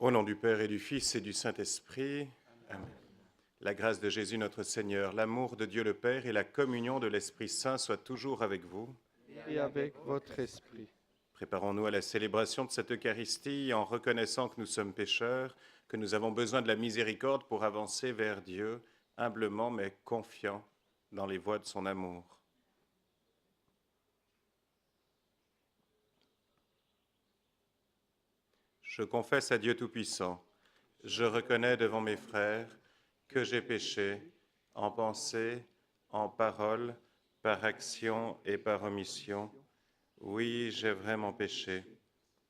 Au nom du Père et du Fils et du Saint-Esprit. Amen. La grâce de Jésus notre Seigneur, l'amour de Dieu le Père et la communion de l'Esprit Saint soient toujours avec vous. Et avec votre esprit. Préparons-nous à la célébration de cette Eucharistie en reconnaissant que nous sommes pécheurs, que nous avons besoin de la miséricorde pour avancer vers Dieu, humblement mais confiants dans les voies de son amour. Je confesse à Dieu Tout-Puissant, je reconnais devant mes frères que j'ai péché en pensée, en parole, par action et par omission. Oui, j'ai vraiment péché.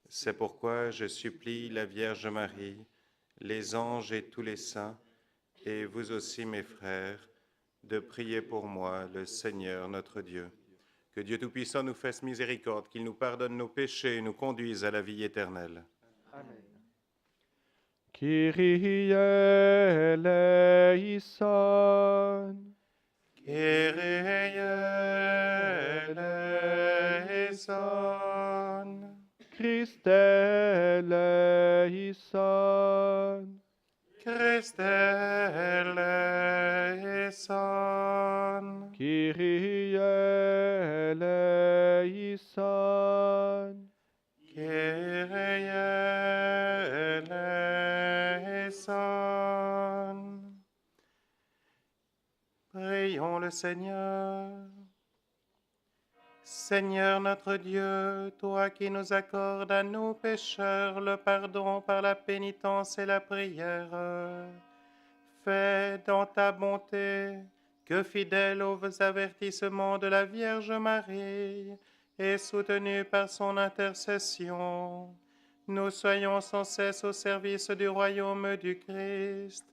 C'est pourquoi je supplie la Vierge Marie, les anges et tous les saints, et vous aussi mes frères, de prier pour moi, le Seigneur notre Dieu. Que Dieu Tout-Puissant nous fasse miséricorde, qu'il nous pardonne nos péchés et nous conduise à la vie éternelle. Amen. Kyrie eleison. Kyrie eleison. Christe eleison. Christe eleison. Kyrie eleison. Kyrie eleison. Prions le Seigneur. Seigneur notre Dieu, toi qui nous accordes à nous pécheurs le pardon par la pénitence et la prière, fais dans ta bonté que, fidèles aux avertissements de la Vierge Marie et soutenus par son intercession, nous soyons sans cesse au service du royaume du Christ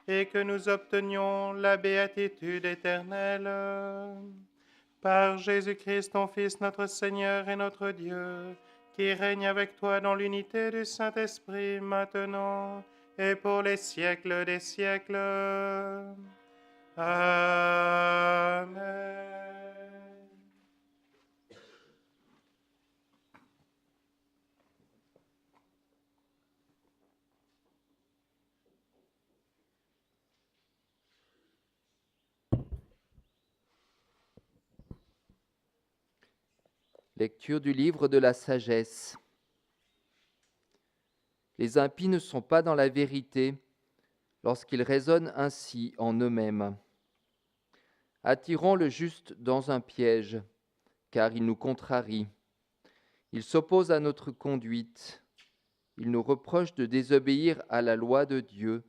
et que nous obtenions la béatitude éternelle. Par Jésus-Christ, ton Fils, notre Seigneur et notre Dieu, qui règne avec toi dans l'unité du Saint-Esprit, maintenant et pour les siècles des siècles. Amen. Lecture du livre de la sagesse. Les impies ne sont pas dans la vérité lorsqu'ils raisonnent ainsi en eux-mêmes. Attirons le juste dans un piège, car il nous contrarie. Il s'oppose à notre conduite. Il nous reproche de désobéir à la loi de Dieu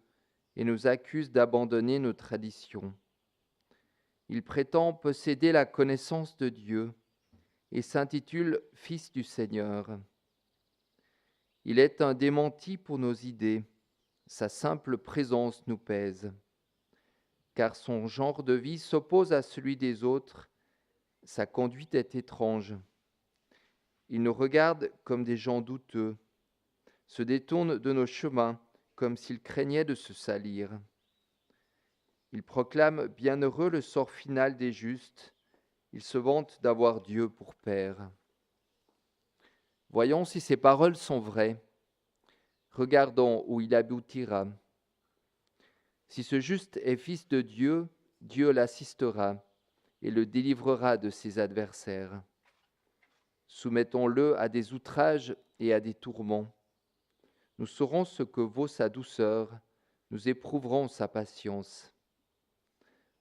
et nous accuse d'abandonner nos traditions. Il prétend posséder la connaissance de Dieu et s'intitule « Fils du Seigneur ». Il est un démenti pour nos idées, sa simple présence nous pèse, car son genre de vie s'oppose à celui des autres, sa conduite est étrange. Il nous regarde comme des gens douteux, se détourne de nos chemins comme s'il craignait de se salir. Il proclame bienheureux le sort final des justes, il se vante d'avoir Dieu pour Père. Voyons si ces paroles sont vraies. Regardons où il aboutira. Si ce juste est fils de Dieu, Dieu l'assistera et le délivrera de ses adversaires. Soumettons-le à des outrages et à des tourments. Nous saurons ce que vaut sa douceur, nous éprouverons sa patience.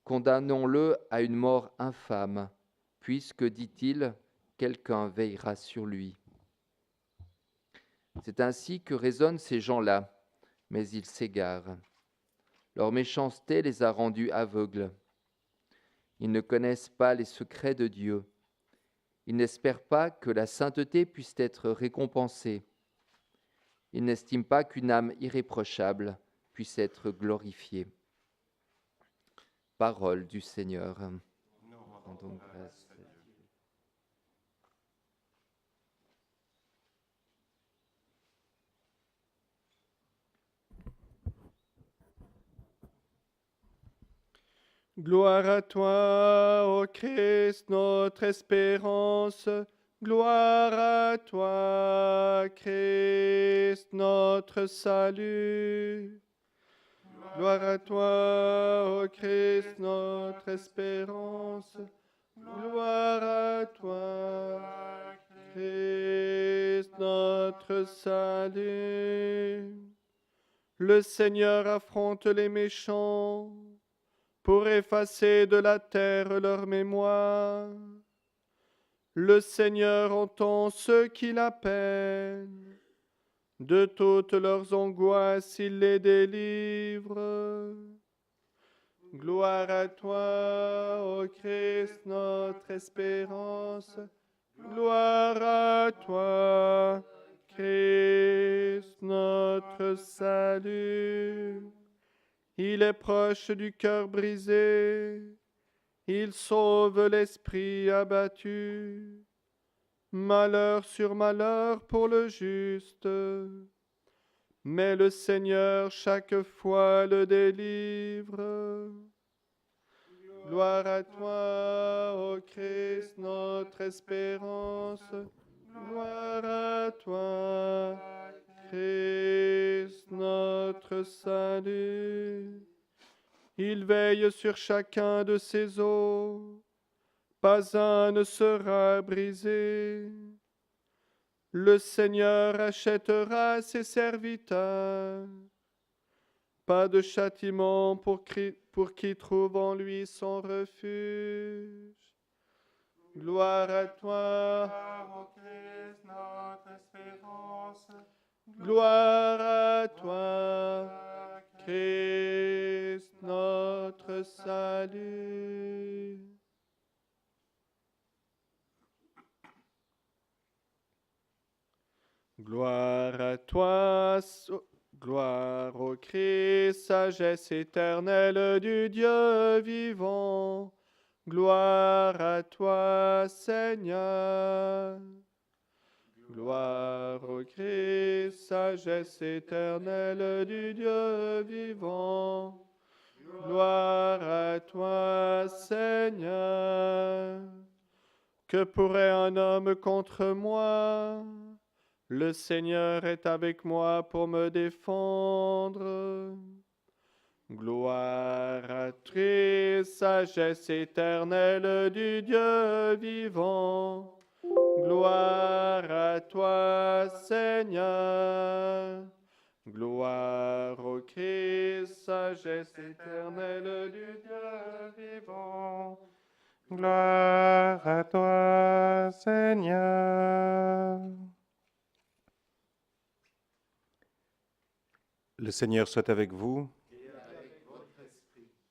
Condamnons-le à une mort infâme, puisque, dit-il, quelqu'un veillera sur lui. C'est ainsi que raisonnent ces gens-là, mais ils s'égarent. Leur méchanceté les a rendus aveugles. Ils ne connaissent pas les secrets de Dieu. Ils n'espèrent pas que la sainteté puisse être récompensée. Ils n'estiment pas qu'une âme irréprochable puisse être glorifiée. Parole du Seigneur. Rendons grâce à Dieu. Gloire à toi, ô Christ, notre espérance. Gloire à toi, Christ, notre salut. Gloire à toi, ô Christ, notre espérance. Gloire à toi, Christ, notre salut. Le Seigneur affronte les méchants pour effacer de la terre leur mémoire. Le Seigneur entend ceux qui l'appellent. De toutes leurs angoisses, il les délivre. Gloire à toi, ô Christ, notre espérance. Gloire à toi, Christ, notre salut. Il est proche du cœur brisé. Il sauve l'esprit abattu. Malheur sur malheur pour le juste. Mais le Seigneur chaque fois le délivre. Gloire à toi, ô Christ, notre espérance. Gloire à toi, Christ, notre salut. Il veille sur chacun de ses os. Pas un ne sera brisé. Le Seigneur achètera ses serviteurs. Pas de châtiment pour qui trouve en lui son refuge. Gloire à toi, ô Christ, notre espérance. gloire à toi, Christ, notre salut. Gloire à toi, gloire au Christ, sagesse éternelle du Dieu vivant. Gloire à toi, Seigneur. Gloire au Christ, sagesse éternelle du Dieu vivant. Gloire à toi, Seigneur. Que pourrait un homme contre moi? Le Seigneur est avec moi pour me défendre. Gloire à toi, sagesse éternelle du Dieu vivant. Gloire à toi, Seigneur. Gloire au Christ, sagesse éternelle du Dieu vivant. Gloire à toi, Seigneur. Le Seigneur soit avec vous.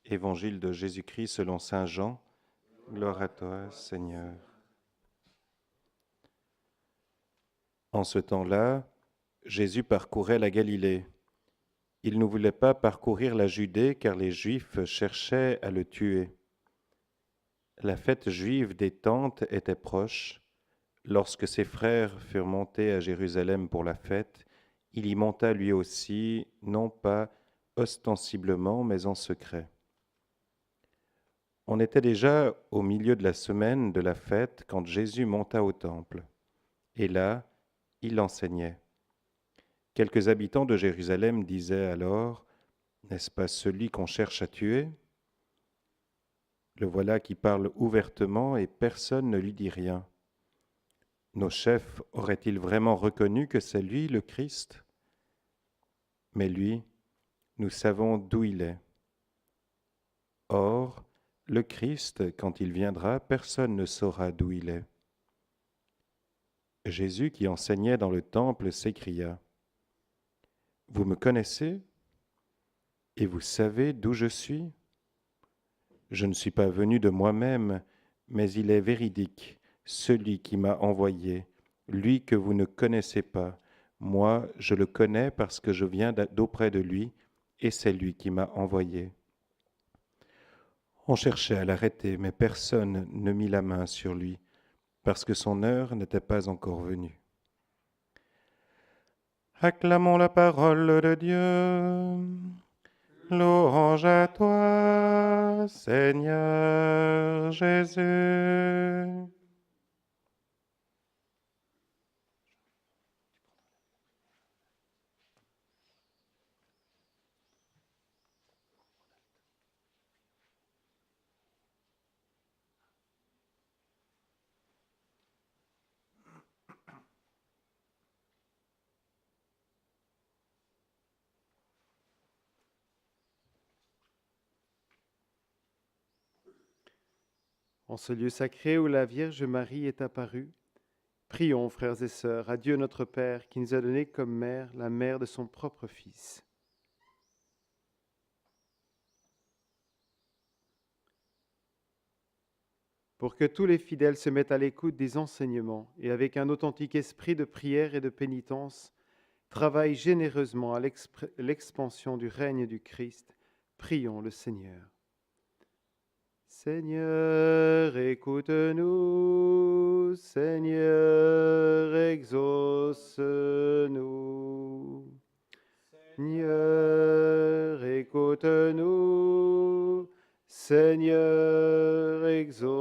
Évangile de Jésus-Christ selon saint Jean. Gloire à toi, Seigneur. En ce temps-là, Jésus parcourait la Galilée. Il ne voulait pas parcourir la Judée car les Juifs cherchaient à le tuer. La fête juive des Tentes était proche. Lorsque ses frères furent montés à Jérusalem pour la fête, il y monta lui aussi, non pas ostensiblement, mais en secret. On était déjà au milieu de la semaine de la fête quand Jésus monta au temple. Et là, il enseignait. Quelques habitants de Jérusalem disaient alors, « N'est-ce pas celui qu'on cherche à tuer ? Le voilà qui parle ouvertement et personne ne lui dit rien. Nos chefs auraient-ils vraiment reconnu que c'est lui le Christ ? Mais lui, nous savons d'où il est. Or, le Christ, quand il viendra, personne ne saura d'où il est. » Jésus, qui enseignait dans le temple, s'écria, « Vous me connaissez et vous savez d'où je suis ? Je ne suis pas venu de moi-même, mais il est véridique, celui qui m'a envoyé, lui que vous ne connaissez pas. Moi, je le connais parce que je viens d'auprès de lui, et c'est lui qui m'a envoyé. » On cherchait à l'arrêter, mais personne ne mit la main sur lui, parce que son heure n'était pas encore venue. Acclamons la parole de Dieu. Louange à toi, Seigneur Jésus. En ce lieu sacré où la Vierge Marie est apparue, prions, frères et sœurs, à Dieu notre Père, qui nous a donné comme mère la mère de son propre Fils. Pour que tous les fidèles se mettent à l'écoute des enseignements et avec un authentique esprit de prière et de pénitence, travaillent généreusement à l'expansion du règne du Christ, prions le Seigneur. Seigneur, écoute-nous. Seigneur, exauce-nous. Seigneur, écoute-nous. Seigneur, exauce-nous.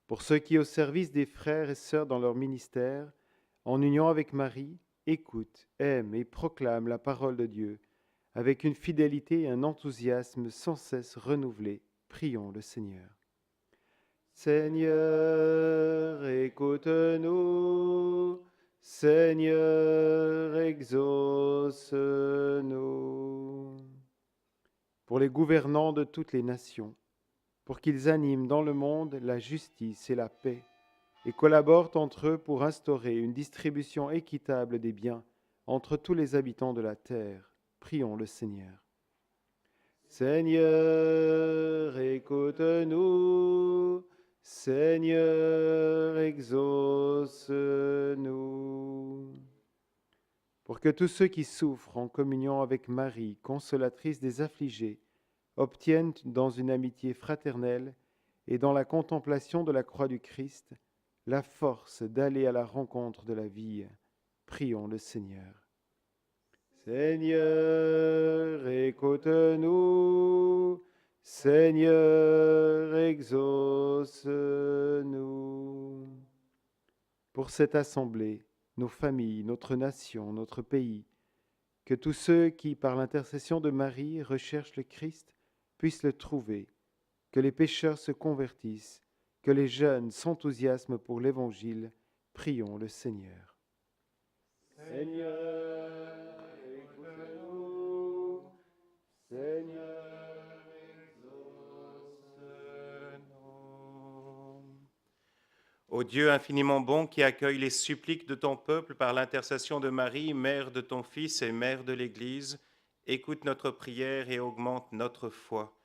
Pour ceux qui, au service des frères et sœurs dans leur ministère, en union avec Marie, écoutent, aiment et proclament la parole de Dieu, avec une fidélité et un enthousiasme sans cesse renouvelés, prions le Seigneur. Seigneur, écoute-nous. Seigneur, exauce-nous. Pour les gouvernants de toutes les nations, pour qu'ils animent dans le monde la justice et la paix, et collaborent entre eux pour instaurer une distribution équitable des biens entre tous les habitants de la terre, prions le Seigneur. Seigneur, écoute-nous. Seigneur, exauce-nous. Pour que tous ceux qui souffrent en communion avec Marie, consolatrice des affligés, obtiennent dans une amitié fraternelle et dans la contemplation de la croix du Christ la force d'aller à la rencontre de la vie, prions le Seigneur. Seigneur, écoute-nous. Seigneur, exauce-nous. Pour cette assemblée, nos familles, notre nation, notre pays, que tous ceux qui, par l'intercession de Marie, recherchent le Christ, puissent le trouver, que les pécheurs se convertissent, que les jeunes s'enthousiasment pour l'Évangile, prions le Seigneur. Seigneur, écoute-nous. Seigneur, exauce-nous. Ô Dieu infiniment bon qui accueille les suppliques de ton peuple par l'intercession de Marie, mère de ton Fils et mère de l'Église, écoute notre prière et augmente notre foi.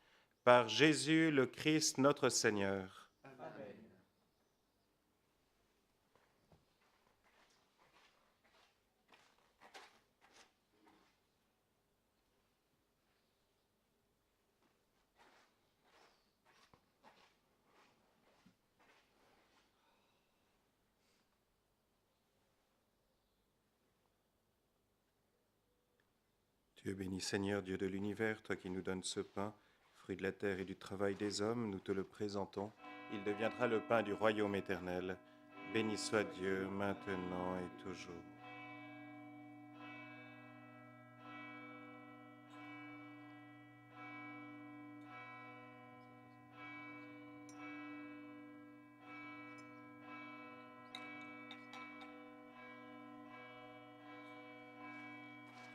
Par Jésus le Christ notre Seigneur. Amen. Dieu béni Seigneur, Dieu de l'univers, toi qui nous donnes ce pain, fruit de la terre et du travail des hommes, nous te le présentons. Il deviendra le pain du royaume éternel. Béni soit Dieu, maintenant et toujours.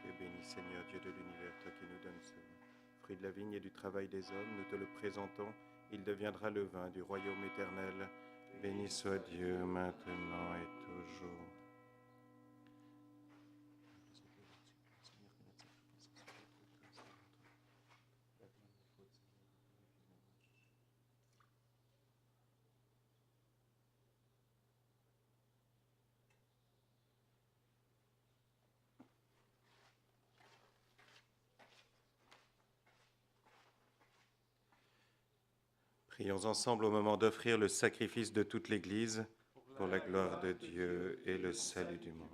Dieu béni Seigneur, Dieu de l'univers, toi qui nous donnes ce fruit de la vigne et du travail des hommes, nous te le présentons. Il deviendra le vin du royaume éternel. Béni soit Dieu, maintenant et toujours. Prions ensemble au moment d'offrir le sacrifice de toute l'Église pour la gloire de Dieu et le salut du monde.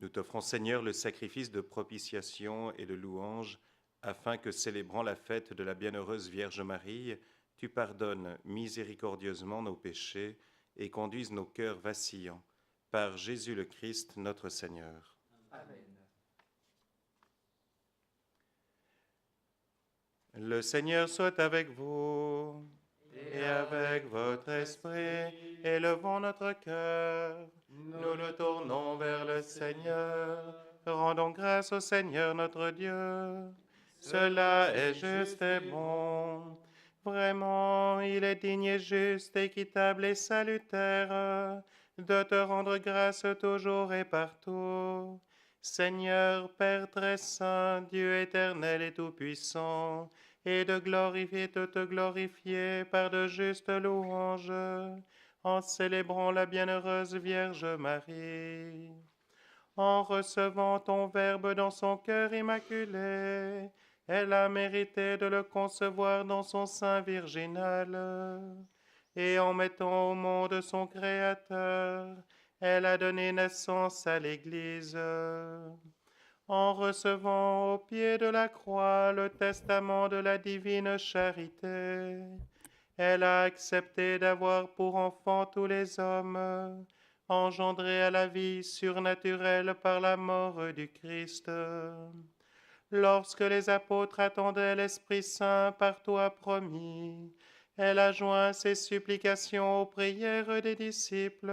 Nous t'offrons, Seigneur, le sacrifice de propitiation et de louange, afin que, célébrant la fête de la bienheureuse Vierge Marie, tu pardonnes miséricordieusement nos péchés et conduises nos cœurs vacillants, par Jésus le Christ, notre Seigneur. Amen. Le Seigneur soit avec vous et avec votre esprit. Élevons notre cœur. Nous le tournons vers le Seigneur. Rendons grâce au Seigneur notre Dieu. Cela est juste et bon. Vraiment, il est digne et juste, équitable et salutaire de te rendre grâce toujours et partout. Seigneur, Père très saint, Dieu éternel et tout-puissant, et de te glorifier par de justes louanges, en célébrant la bienheureuse Vierge Marie. En recevant ton Verbe dans son cœur immaculé, elle a mérité de le concevoir dans son sein virginal. Et en mettant au monde son Créateur, elle a donné naissance à l'Église. En recevant au pied de la croix le testament de la divine charité, elle a accepté d'avoir pour enfants tous les hommes, engendrés à la vie surnaturelle par la mort du Christ. Lorsque les apôtres attendaient l'Esprit Saint par toi promis, elle a joint ses supplications aux prières des disciples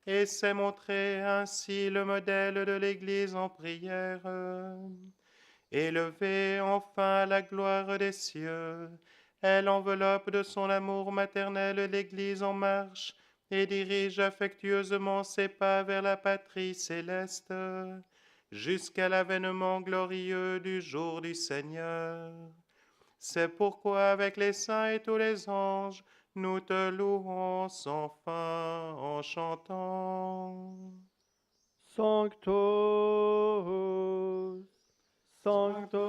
et s'est montrée ainsi le modèle de l'Église en prière. Élevée enfin à la gloire des cieux, elle enveloppe de son amour maternel l'Église en marche et dirige affectueusement ses pas vers la patrie céleste, jusqu'à l'avènement glorieux du jour du Seigneur. C'est pourquoi avec les saints et tous les anges, nous te louons sans fin en chantant. Sanctus, Sanctus,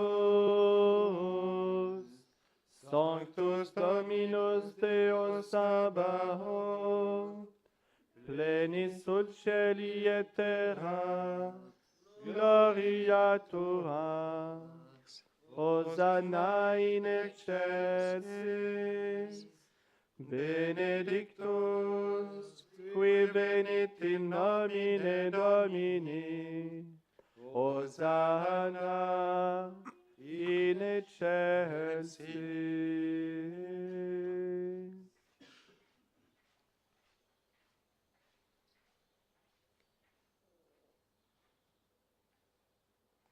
Sanctus Dominus Deus Sabaoth, plenis ut cieli et terra, gloria tua, Hosanna in excelsis, benedictus, qui venit in nomine Domini, Hosanna in excelsis.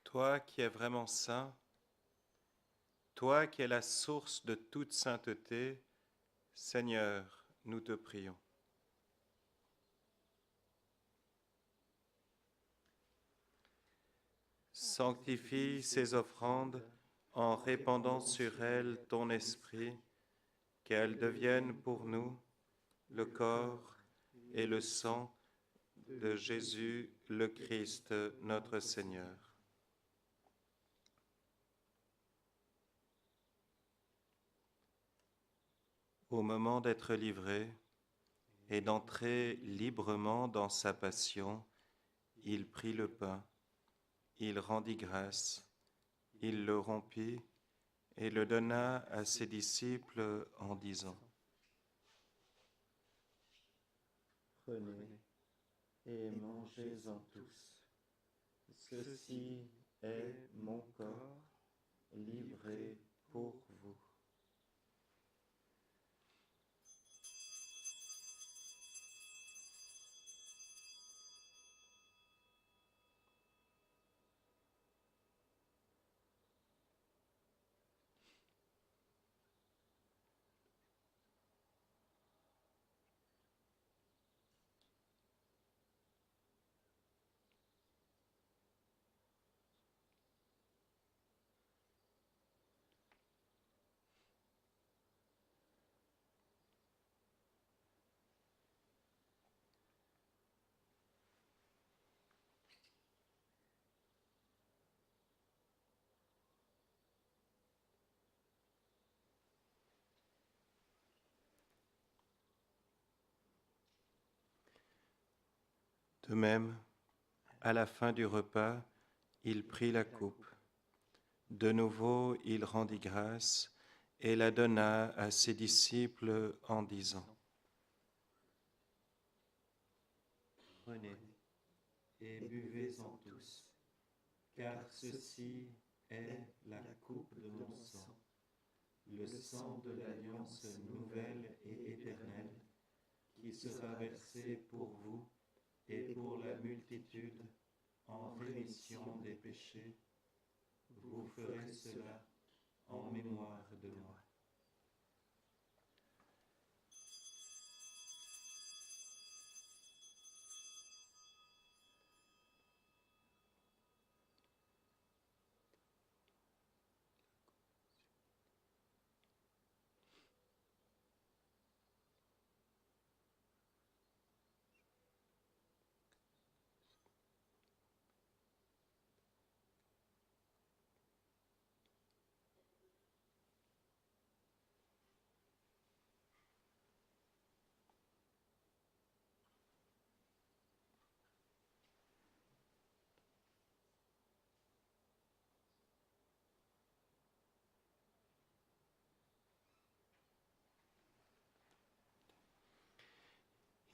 Toi qui es vraiment saint, toi qui es la source de toute sainteté, Seigneur, nous te prions. Sanctifie ces offrandes en répandant sur elles ton esprit, qu'elles deviennent pour nous le corps et le sang de Jésus le Christ, notre Seigneur. Au moment d'être livré et d'entrer librement dans sa passion, il prit le pain, il rendit grâce, il le rompit et le donna à ses disciples en disant : « Prenez et mangez-en tous. Ceci est mon corps livré pour vous. » De même, à la fin du repas, il prit la coupe. De nouveau, il rendit grâce et la donna à ses disciples en disant : « Prenez et buvez-en tous, car ceci est la coupe de mon sang, le sang de l'alliance nouvelle et éternelle, qui sera versé pour vous et pour la multitude en rémission des péchés. vous ferez cela en mémoire de moi.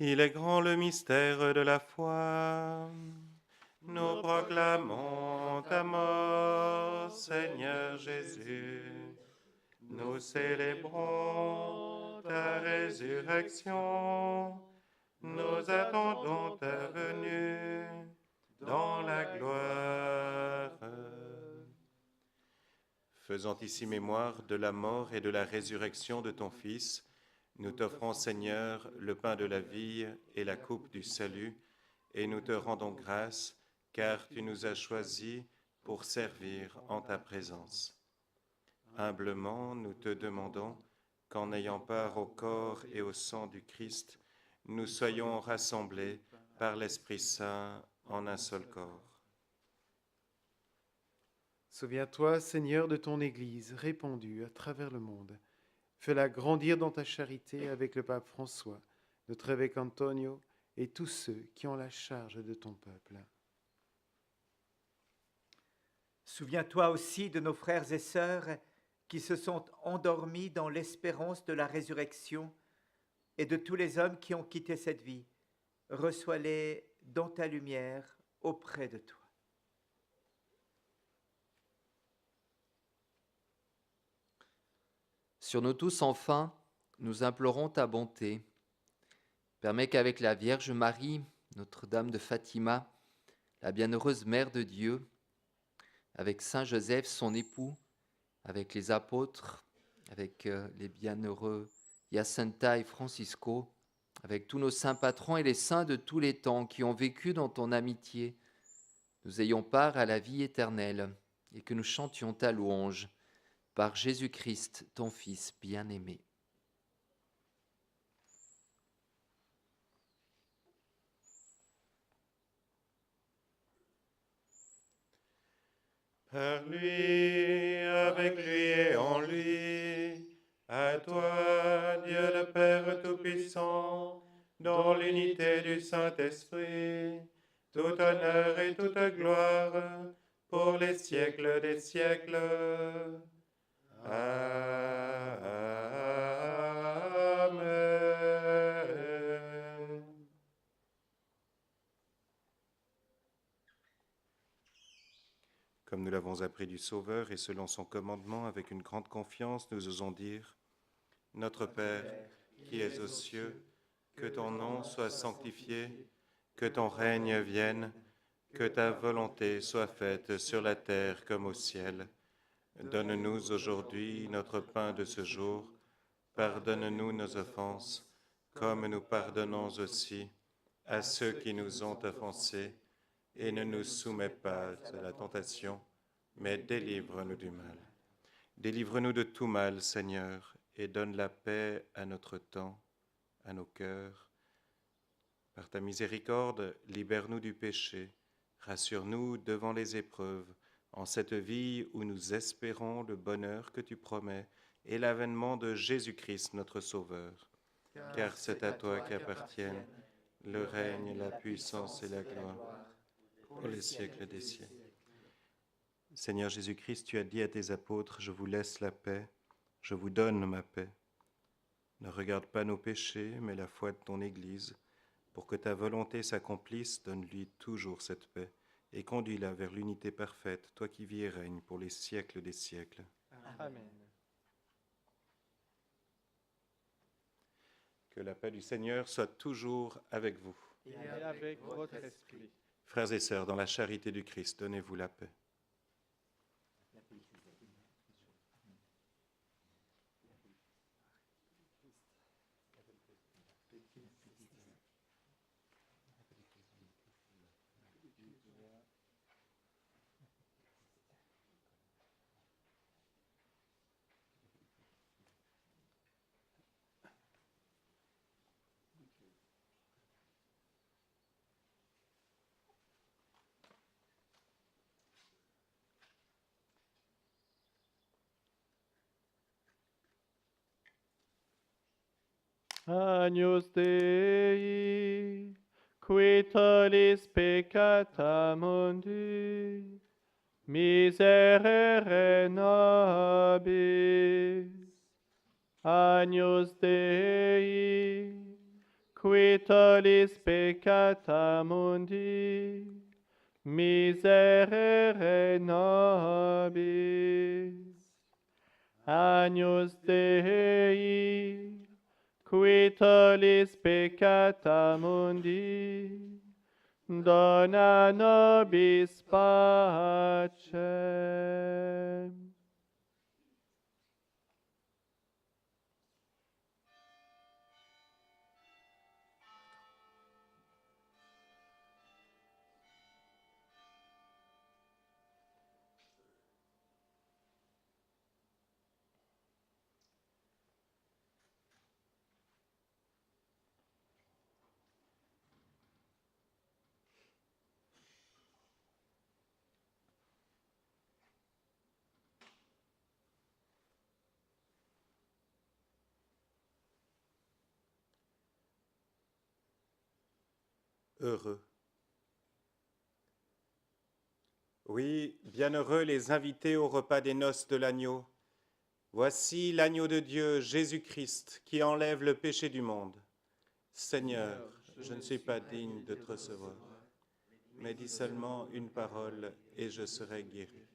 Il est grand le mystère de la foi. Nous proclamons ta mort, Seigneur Jésus. Nous célébrons ta résurrection. Nous attendons ta venue dans la gloire. Faisant ici mémoire de la mort et de la résurrection de ton Fils, nous t'offrons, Seigneur, le pain de la vie et la coupe du salut, et nous te rendons grâce, car tu nous as choisis pour servir en ta présence. Humblement, nous te demandons qu'en ayant part au corps et au sang du Christ, nous soyons rassemblés par l'Esprit Saint en un seul corps. Souviens-toi, Seigneur, de ton Église répandue à travers le monde. Fais-la grandir dans ta charité avec le pape François, notre évêque Antonio et tous ceux qui ont la charge de ton peuple. Souviens-toi aussi de nos frères et sœurs qui se sont endormis dans l'espérance de la résurrection et de tous les hommes qui ont quitté cette vie. Reçois-les dans ta lumière auprès de toi. Sur nous tous, enfin, nous implorons ta bonté. Permets qu'avec la Vierge Marie, Notre-Dame de Fatima, la bienheureuse Mère de Dieu, avec Saint Joseph, son époux, avec les apôtres, avec les bienheureux Jacinta et Francisco, avec tous nos saints patrons et les saints de tous les temps qui ont vécu dans ton amitié, nous ayons part à la vie éternelle et que nous chantions ta louange par Jésus-Christ, ton Fils bien-aimé. Par lui, avec lui et en lui, à toi, Dieu le Père Tout-Puissant, dans l'unité du Saint-Esprit, tout honneur et toute gloire pour les siècles des siècles. Amen. Comme nous l'avons appris du Sauveur et selon son commandement, avec une grande confiance, nous osons dire : Notre Père, qui es aux cieux, que ton nom soit sanctifié, que ton règne vienne, que ta volonté soit faite sur la terre comme au ciel. Donne-nous aujourd'hui notre pain de ce jour. Pardonne-nous nos offenses, comme nous pardonnons aussi à ceux qui nous ont offensés, et ne nous soumets pas à la tentation, mais délivre-nous du mal. Délivre-nous de tout mal, Seigneur, et donne la paix à notre temps, à nos cœurs. Par ta miséricorde, libère-nous du péché, rassure-nous devant les épreuves, en cette vie où nous espérons le bonheur que tu promets et l'avènement de Jésus-Christ notre Sauveur. Car c'est à toi qu'appartiennent le règne, la puissance et la gloire pour les siècles des siècles. Seigneur Jésus-Christ, tu as dit à tes apôtres, je vous laisse la paix, je vous donne ma paix. Ne regarde pas nos péchés, mais la foi de ton Église. Pour que ta volonté s'accomplisse, donne-lui toujours cette paix et conduis-la vers l'unité parfaite, toi qui vis et règnes pour les siècles des siècles. Amen. Que la paix du Seigneur soit toujours avec vous. Et avec votre esprit. Frères et sœurs, dans la charité du Christ, donnez-vous la paix. Agnus Dei, qui tollis peccata mundi, miserere nobis. Agnus Dei, qui tollis peccata mundi, miserere nobis. Agnus Dei, qui tollis peccata mundi, dona nobis pacem. Heureux. Oui, bienheureux les invités au repas des noces de l'agneau. Voici l'agneau de Dieu, Jésus-Christ, qui enlève le péché du monde. Seigneur, je ne suis pas digne de te recevoir, mais dis seulement une parole et je serai guéri.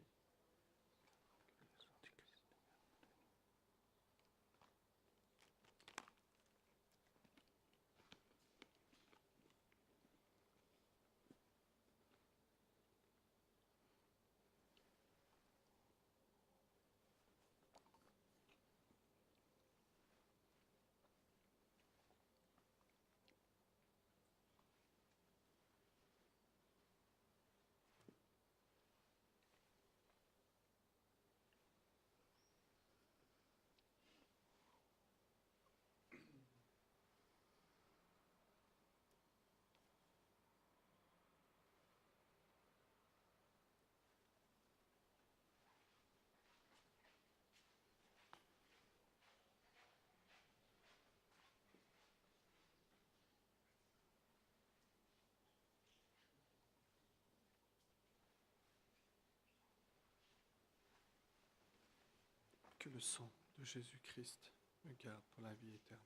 Que le sang de Jésus-Christ me garde pour la vie éternelle.